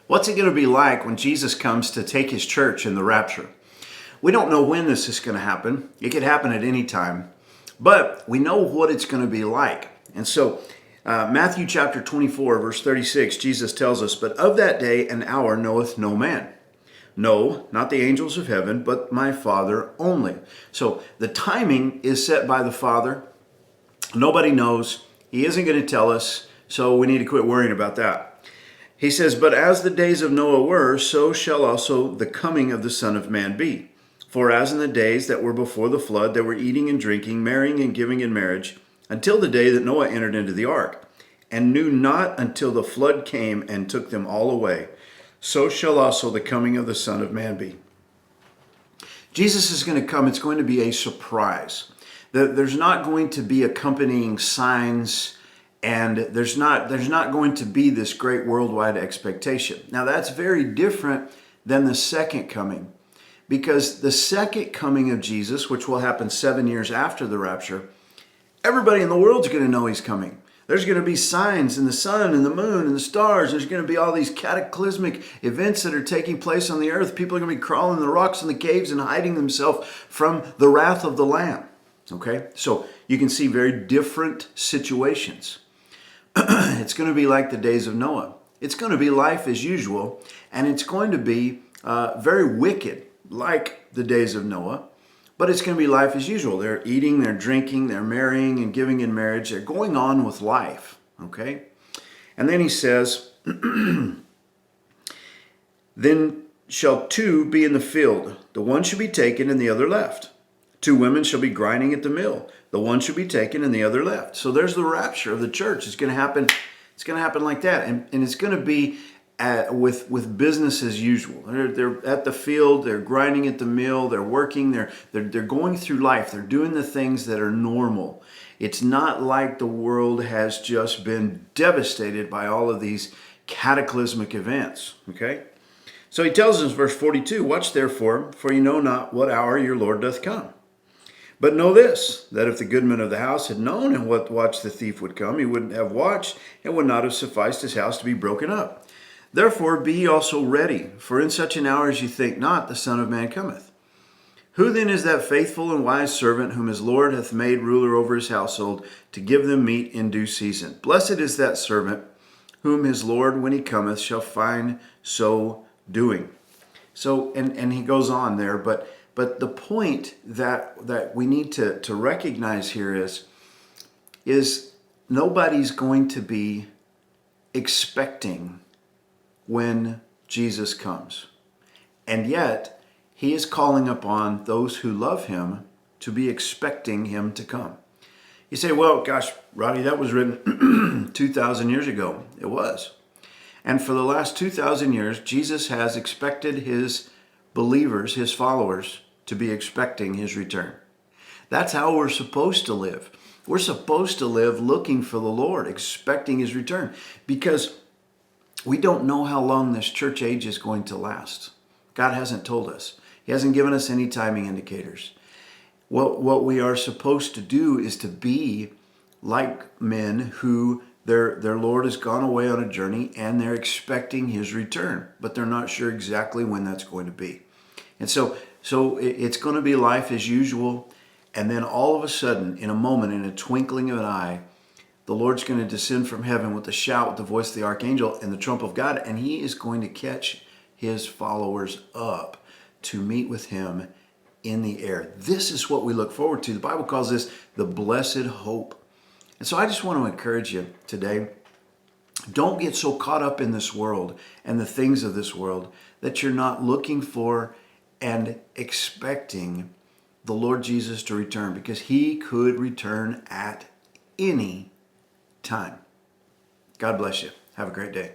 What's it going to be like when Jesus comes to take his church in the rapture? We don't know when this is going to happen. It could happen at any time, but we know what it's going to be like. And so Matthew chapter 24, verse 36, Jesus tells us, "But of that day and hour knoweth no man. No, not the angels of heaven, but my Father only." So the timing is set by the Father. Nobody knows. He isn't going to tell us, so we need to quit worrying about that. He says, "But as the days of Noah were, so shall also the coming of the Son of Man be. For as in the days that were before the flood, they were eating and drinking, marrying and giving in marriage, until the day that Noah entered into the ark, and knew not until the flood came and took them all away. So shall also the coming of the Son of Man be." Jesus is going to come. It's going to be a surprise. There's not going to be accompanying signs, and there's not going to be this great worldwide expectation. Now that's very different than the second coming, because the second coming of Jesus, which will happen 7 years after the rapture, everybody in the world's going to know he's coming. There's going to be signs in the sun and the moon and the stars. There's going to be all these cataclysmic events that are taking place on the earth. People are going to be crawling in the rocks and the caves and hiding themselves from the wrath of the Lamb. Okay, so you can see very different situations. It's going to be like the days of Noah. It's going to be life as usual, and it's going to be very wicked, like the days of Noah, but it's going to be life as usual. They're eating, they're drinking, they're marrying and giving in marriage. They're going on with life, okay? And then he says, "Then shall two be in the field. The one shall be taken and the other left. Two women shall be grinding at the mill. The one shall be taken and the other left." So there's the rapture of the church. It's going to happen. It's going to happen like that, and it's going to be with business as usual. They're at the field. They're grinding at the mill. They're working. They're going through life. They're doing the things that are normal. It's not like the world has just been devastated by all of these cataclysmic events. Okay. So he tells us, verse 42, "Watch therefore, for you know not what hour your Lord doth come. But know this, that if the goodman of the house had known in what watch the thief would come, he wouldn't have watched, and would not have sufficed his house to be broken up. Therefore be ye also ready, for in such an hour as ye think not, the Son of Man cometh. Who then is that faithful and wise servant whom his Lord hath made ruler over his household, to give them meat in due season? Blessed is that servant whom his Lord, when he cometh, shall find so doing." So, and he goes on there, but the point that we need to recognize here is nobody's going to be expecting when Jesus comes. And yet, he is calling upon those who love him to be expecting him to come. You say, "Well, gosh, Roddy, that was written 2,000 years ago." It was. And for the last 2,000 years, Jesus has expected his believers, his followers, to be expecting his return. That's how we're supposed to live. We're supposed to live looking for the Lord, expecting his return, because we don't know how long this church age is going to last. God hasn't told us. He hasn't given us any timing indicators. What we are supposed to do is to be like men who their Lord has gone away on a journey and they're expecting his return, but they're not sure exactly when that's going to be. And so it's going to be life as usual. And then all of a sudden, in a moment, in a twinkling of an eye, the Lord's going to descend from heaven with a shout, with the voice of the archangel and the trump of God. And he is going to catch his followers up to meet with him in the air. This is what we look forward to. The Bible calls this the blessed hope. And so I just want to encourage you today, don't get so caught up in this world and the things of this world that you're not looking for and expecting the Lord Jesus to return, because he could return at any time. God bless you. Have a great day.